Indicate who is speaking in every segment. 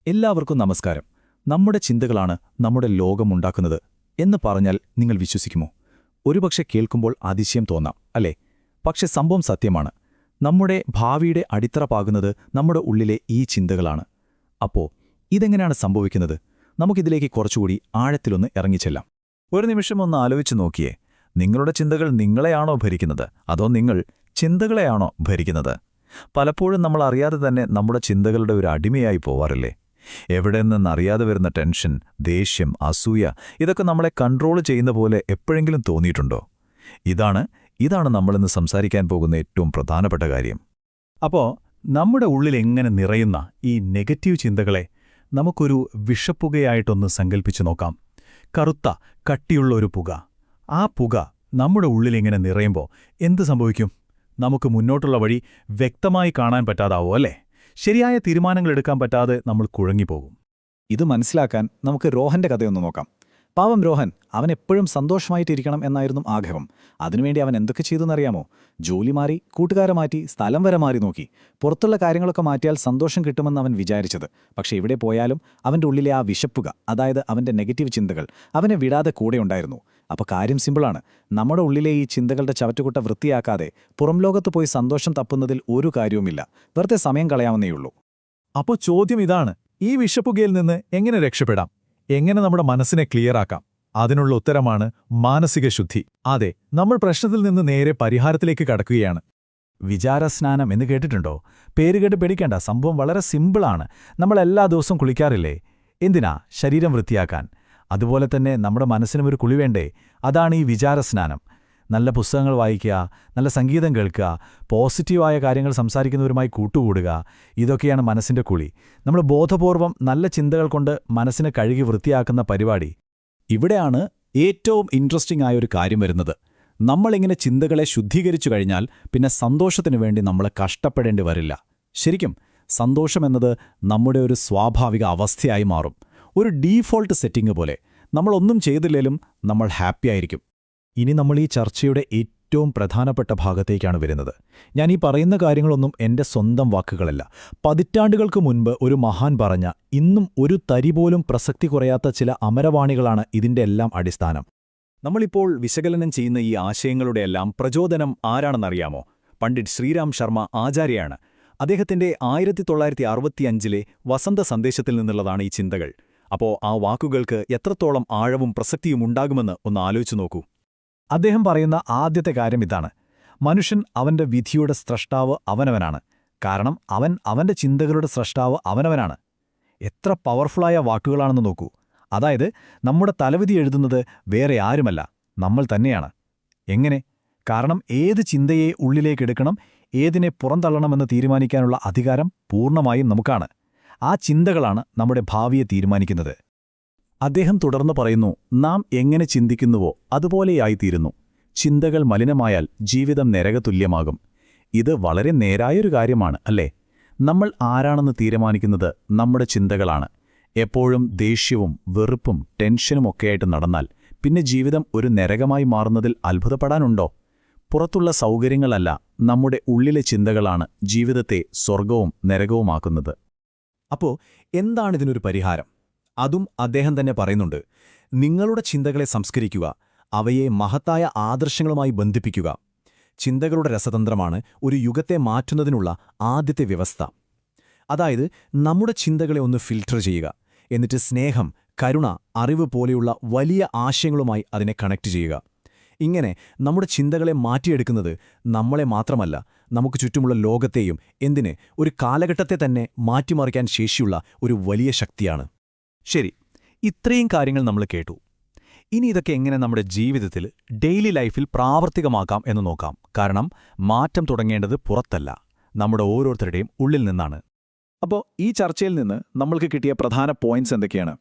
Speaker 1: എല്ലാവർക്കും നമസ്കാരം. നമ്മുടെ ചിന്തകളാണ് നമ്മുടെ ലോകമുണ്ടാക്കുന്നത് എന്ന് പറഞ്ഞാൽ നിങ്ങൾ വിശ്വസിക്കുമോ? ഒരുപക്ഷെ കേൾക്കുമ്പോൾ അതിശയം തോന്നാം, അല്ലേ? പക്ഷെ സംഭവം സത്യമാണ്. നമ്മുടെ ഭാവിയുടെ അടിത്തറ പാകുന്നത് നമ്മുടെ ഉള്ളിലെ ഈ ചിന്തകളാണ്. അപ്പോ ഇതെങ്ങനെയാണ് സംഭവിക്കുന്നത്? നമുക്കിതിലേക്ക് കുറച്ചുകൂടി ആഴത്തിലൊന്ന് ഇറങ്ങിച്ചെല്ലാം.
Speaker 2: ഒരു നിമിഷം ഒന്ന് ആലോചിച്ചു നോക്കിയേ. നിങ്ങളുടെ ചിന്തകൾ നിങ്ങളെയാണോ ഭരിക്കുന്നത്, അതോ നിങ്ങൾ ചിന്തകളെയാണോ ഭരിക്കുന്നത്? പലപ്പോഴും നമ്മൾ അറിയാതെ തന്നെ നമ്മുടെ ചിന്തകളുടെ ഒരു അടിമയായി പോവാറില്ലേ? എവിടെ നിന്നറിയാതെ വരുന്ന ടെൻഷൻ, ദേഷ്യം, അസൂയ, ഇതൊക്കെ നമ്മളെ കൺട്രോൾ ചെയ്യുന്ന പോലെ എപ്പോഴെങ്കിലും തോന്നിയിട്ടുണ്ടോ? ഇതാണ് നമ്മളിന്ന് സംസാരിക്കാൻ പോകുന്ന ഏറ്റവും പ്രധാനപ്പെട്ട കാര്യം.
Speaker 3: അപ്പോൾ നമ്മുടെ ഉള്ളിൽ എങ്ങനെ നിറയുന്ന ഈ നെഗറ്റീവ് ചിന്തകളെ നമുക്കൊരു വിഷപ്പുകയായിട്ടൊന്ന് സങ്കല്പിച്ചു നോക്കാം. കറുത്ത, കട്ടിയുള്ള ഒരു പുക. ആ പുക നമ്മുടെ ഉള്ളിലിങ്ങനെ നിറയുമ്പോൾ എന്ത് സംഭവിക്കും? നമുക്ക് മുന്നോട്ടുള്ള വഴി വ്യക്തമായി കാണാൻ പറ്റാതാവോ, അല്ലേ? ശരിയായ തീരുമാനങ്ങൾ എടുക്കാൻ പറ്റാതെ നമ്മൾ കുഴങ്ങിപ്പോകും.
Speaker 1: ഇത് മനസ്സിലാക്കാൻ നമുക്ക് രോഹന്റെ കഥയൊന്ന് നോക്കാം. പാവം രോഹൻ, അവൻ എപ്പോഴും സന്തോഷമായിട്ടിരിക്കണം എന്നായിരുന്നു ആഗ്രഹം. അതിനുവേണ്ടി അവൻ എന്തൊക്കെ ചെയ്തെന്നറിയാമോ? ജോലി മാറി, കൂട്ടുകാരെ മാറ്റി, സ്ഥലം വരെ മാറി നോക്കി. പുറത്തുള്ള കാര്യങ്ങളൊക്കെ മാറ്റിയാൽ സന്തോഷം കിട്ടുമെന്ന് അവൻ വിചാരിച്ചത്. പക്ഷേ ഇവിടെ പോയാലും അവൻ്റെ ഉള്ളിലെ ആ വിശപ്പുക, അതായത് അവൻ്റെ നെഗറ്റീവ് ചിന്തകൾ, അവനെ വിടാതെ കൂടെയുണ്ടായിരുന്നു. അപ്പോൾ കാര്യം സിമ്പിളാണ്. നമ്മുടെ ഉള്ളിലെ ഈ ചിന്തകളുടെ ചവറ്റുകുട്ട വൃത്തിയാക്കാതെ പുറം ലോകത്ത് പോയി സന്തോഷം തപ്പുന്നതിൽ ഒരു കാര്യവുമില്ല. വെറുതെ സമയം കളയാവുന്നേയുള്ളൂ.
Speaker 3: അപ്പോൾ ചോദ്യം ഇതാണ്: ഈ വിഷപ്പുകയിൽ നിന്ന് എങ്ങനെ രക്ഷപ്പെടാം? എങ്ങനെ നമ്മുടെ മനസ്സിനെ ക്ലിയറാക്കാം? അതിനുള്ള ഉത്തരമാണ് മാനസിക ശുദ്ധി. അതെ, നമ്മൾ പ്രശ്നത്തിൽ നിന്ന് നേരെ പരിഹാരത്തിലേക്ക് കടക്കുകയാണ്.
Speaker 2: വിചാരസ്നാനം എന്ന് കേട്ടിട്ടുണ്ടോ? പേര് കേട്ട് പേടിക്കേണ്ട, സംഭവം വളരെ സിമ്പിളാണ്. നമ്മൾ എല്ലാ ദിവസവും കുളിക്കാറില്ലേ? എന്തിനാ? ശരീരം വൃത്തിയാക്കാൻ. അതുപോലെ തന്നെ നമ്മുടെ മനസ്സിനും ഒരു കുളി വേണ്ടേ? അതാണ് ഈ വിചാരസ്നാനം. നല്ല പുസ്തകങ്ങൾ വായിക്കുക, നല്ല സംഗീതം കേൾക്കുക, പോസിറ്റീവായ കാര്യങ്ങൾ സംസാരിക്കുന്നവരുമായി കൂട്ടുകൂടുക, ഇതൊക്കെയാണ് മനസ്സിന്റെ കുളി. നമ്മൾ ബോധപൂർവം നല്ല ചിന്തകൾ കൊണ്ട് മനസ്സിനെ കഴുകി വൃത്തിയാക്കുന്ന പരിപാടി.
Speaker 1: ഇവിടെയാണ് ഏറ്റവും ഇൻട്രസ്റ്റിംഗ് ആയൊരു കാര്യം വരുന്നത്. നമ്മളിങ്ങനെ ചിന്തകളെ ശുദ്ധീകരിച്ചു കഴിഞ്ഞാൽ പിന്നെ സന്തോഷത്തിനു വേണ്ടി നമ്മൾ കഷ്ടപ്പെടേണ്ടി വരില്ല. ശരിക്കും സന്തോഷമെന്നത് നമ്മുടെ ഒരു സ്വാഭാവിക അവസ്ഥയായി മാറും. ഒരു ഡീഫോൾട്ട് സെറ്റിംഗ് പോലെ. നമ്മളൊന്നും ചെയ്തില്ലേലും നമ്മൾ ഹാപ്പിയായിരിക്കും. ഇനി നമ്മൾ ഈ ചർച്ചയുടെ ഏറ്റവും പ്രധാനപ്പെട്ട ഭാഗത്തേക്കാണ് വരുന്നത്. ഞാൻ ഈ പറയുന്ന കാര്യങ്ങളൊന്നും എൻ്റെ സ്വന്തം വാക്കുകളല്ല. പതിറ്റാണ്ടുകൾക്ക് മുൻപ് ഒരു മഹാൻ പറഞ്ഞ, ഇന്നും ഒരു തരി പോലും പ്രസക്തി കുറയാത്ത ചില അമരവാണികളാണ് ഇതിൻ്റെ എല്ലാം അടിസ്ഥാനം. നമ്മളിപ്പോൾ വിശകലനം ചെയ്യുന്ന ഈ ആശയങ്ങളുടെയെല്ലാം പ്രചോദനം ആരാണെന്നറിയാമോ? പണ്ഡിറ്റ് ശ്രീരാം ശർമ്മ ആചാര്യയാണ്. അദ്ദേഹത്തിൻ്റെ 1965 വസന്ത സന്ദേശത്തിൽ നിന്നുള്ളതാണ് ഈ ചിന്തകൾ. അപ്പോൾ ആ വാക്കുകൾക്ക് എത്രത്തോളം ആഴവും പ്രസക്തിയും ഉണ്ടാകുമെന്ന് ഒന്ന് ആലോചിച്ചു നോക്കൂ. അദ്ദേഹം പറയുന്ന ആദ്യത്തെ കാര്യം ഇതാണ്: മനുഷ്യൻ അവന്റെ വിധിയുടെ സ്രഷ്ടാവ് അവനവനാണ്. കാരണം അവൻ അവന്റെ ചിന്തകളുടെ സ്രഷ്ടാവ് അവനവനാണ്. എത്ര പവർഫുള്ളായ വാക്കുകളാണെന്ന് നോക്കൂ. അതായത് നമ്മുടെ തലവിധി എഴുതുന്നത് വേറെ ആരുമല്ല, നമ്മൾ തന്നെയാണ്. എങ്ങനെ? കാരണം ഏത് ചിന്തയെ ഉള്ളിലേക്കെടുക്കണം, ഏതിനെ പുറന്തള്ളണമെന്ന് തീരുമാനിക്കാനുള്ള അധികാരം പൂർണ്ണമായും നമുക്കാണ്. ആ ചിന്തകളാണ് നമ്മുടെ ഭാവിയെ തീരുമാനിക്കുന്നത്. അദ്ദേഹം തുടർന്ന് പറയുന്നു, നാം എങ്ങനെ ചിന്തിക്കുന്നുവോ അതുപോലെയായിത്തീരുന്നു. ചിന്തകൾ മലിനമായാൽ ജീവിതം നരകതുല്യമാകും. ഇത് വളരെ നേരായൊരു കാര്യമാണ്, അല്ലേ? നമ്മൾ ആരാണെന്ന് തീരുമാനിക്കുന്നത് നമ്മുടെ ചിന്തകളാണ്. എപ്പോഴും ദേഷ്യവും വെറുപ്പും ടെൻഷനുമൊക്കെയായിട്ട് നടന്നാൽ പിന്നെ ജീവിതം ഒരു നരകമായി മാറുന്നതിൽ അത്ഭുതപ്പെടാനുണ്ടോ? പുറത്തുള്ള സൗകര്യങ്ങളല്ല, നമ്മുടെ ഉള്ളിലെ ചിന്തകളാണ് ജീവിതത്തെ സ്വർഗവും നരകവുമാക്കുന്നത്. അപ്പോൾ എന്താണിതിനൊരു പരിഹാരം? അതും അദ്ദേഹം തന്നെ പറയുന്നുണ്ട്. നിങ്ങളുടെ ചിന്തകളെ സംസ്കരിക്കുക, അവയെ മഹത്തായ ആദർശങ്ങളുമായി ബന്ധിപ്പിക്കുക. ചിന്തകളുടെ രസതന്ത്രമാണ് ഒരു യുഗത്തെ മാറ്റുന്നതിനുള്ള ആദ്യത്തെ വ്യവസ്ഥ. അതായത് നമ്മുടെ ചിന്തകളെ ഒന്ന് ഫിൽട്ടർ ചെയ്യുക, എന്നിട്ട് സ്നേഹം, കരുണ, അറിവ് പോലെയുള്ള വലിയ ആശയങ്ങളുമായി അതിനെ കണക്ട് ചെയ്യുക. ഇങ്ങനെ നമ്മുടെ ചിന്തകളെ മാറ്റിയെടുക്കുന്നത് നമ്മളെ മാത്രമല്ല, നമുക്ക് ചുറ്റുമുള്ള ലോകത്തെയും, എന്തിന് ഒരു കാലഘട്ടത്തെ തന്നെ മാറ്റിമറിക്കാൻ ശേഷിയുള്ള ഒരു വലിയ ശക്തിയാണ്. ശരി, ഇത്രയും കാര്യങ്ങൾ നമ്മൾ കേട്ടു. ഇനി ഇതൊക്കെ എങ്ങനെ നമ്മുടെ ജീവിതത്തിൽ, ഡെയിലി ലൈഫിൽ പ്രാവർത്തികമാക്കാം എന്ന് നോക്കാം. കാരണം മാറ്റം തുടങ്ങേണ്ടത് പുറത്തല്ല, നമ്മുടെ ഓരോരുത്തരുടെയും ഉള്ളിൽ നിന്നാണ്. അപ്പോൾ ഈ ചർച്ചയിൽ നിന്ന് നമ്മൾക്ക് കിട്ടിയ പ്രധാന പോയിന്റ്സ് എന്തൊക്കെയാണ്?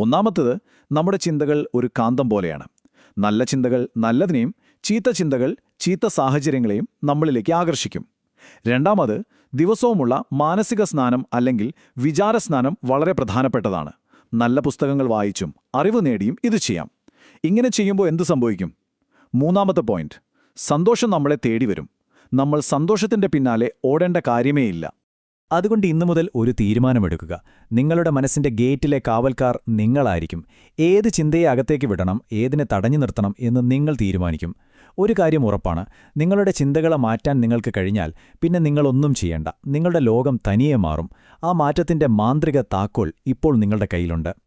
Speaker 1: ഒന്നാമത്തേത്, നമ്മുടെ ചിന്തകൾ ഒരു കാന്തം പോലെയാണ്. നല്ല ചിന്തകൾ നല്ലതിനെയും, ചീത്ത ചിന്തകൾ ചീത്ത സാഹചര്യങ്ങളെയും നമ്മളിലേക്ക് ആകർഷിക്കും. രണ്ടാമത്, ദിവസവുമുള്ള മാനസിക സ്നാനം അല്ലെങ്കിൽ വിചാരസ്നാനം വളരെ പ്രധാനപ്പെട്ടതാണ്. നല്ല പുസ്തകങ്ങൾ വായിച്ചും അറിവ് നേടിയും ഇത് ചെയ്യാം. ഇങ്ങനെ ചെയ്യുമ്പോൾ എന്ത് സംഭവിക്കും? മൂന്നാമത്തെ പോയിന്റ്, സന്തോഷം നമ്മളെ തേടി വരും. നമ്മൾ സന്തോഷത്തിന്റെ പിന്നാലെ ഓടേണ്ട കാര്യമേയില്ല. അതുകൊണ്ട് ഇന്നു മുതൽ ഒരു തീരുമാനമെടുക്കുക. നിങ്ങളുടെ മനസ്സിന്റെ ഗേറ്റിലെ കാവൽക്കാർ നിങ്ങളായിരിക്കും. ഏത് ചിന്തയെ അകത്തേക്ക് വിടണം, ഏതിനെ തടഞ്ഞു നിർത്തണം എന്ന് നിങ്ങൾ തീരുമാനിക്കും. ഒരു കാര്യം ഉറപ്പാണ്, നിങ്ങളുടെ ചിന്തകളെ മാറ്റാൻ നിങ്ങൾക്ക് കഴിഞ്ഞാൽ പിന്നെ നിങ്ങളൊന്നും ചെയ്യണ്ട. നിങ്ങളുടെ ലോകം തനിയെ മാറും. ആ മാറ്റത്തിന്റെ മാന്ത്രിക താക്കോൽ ഇപ്പോൾ നിങ്ങളുടെ കയ്യിലുണ്ട്.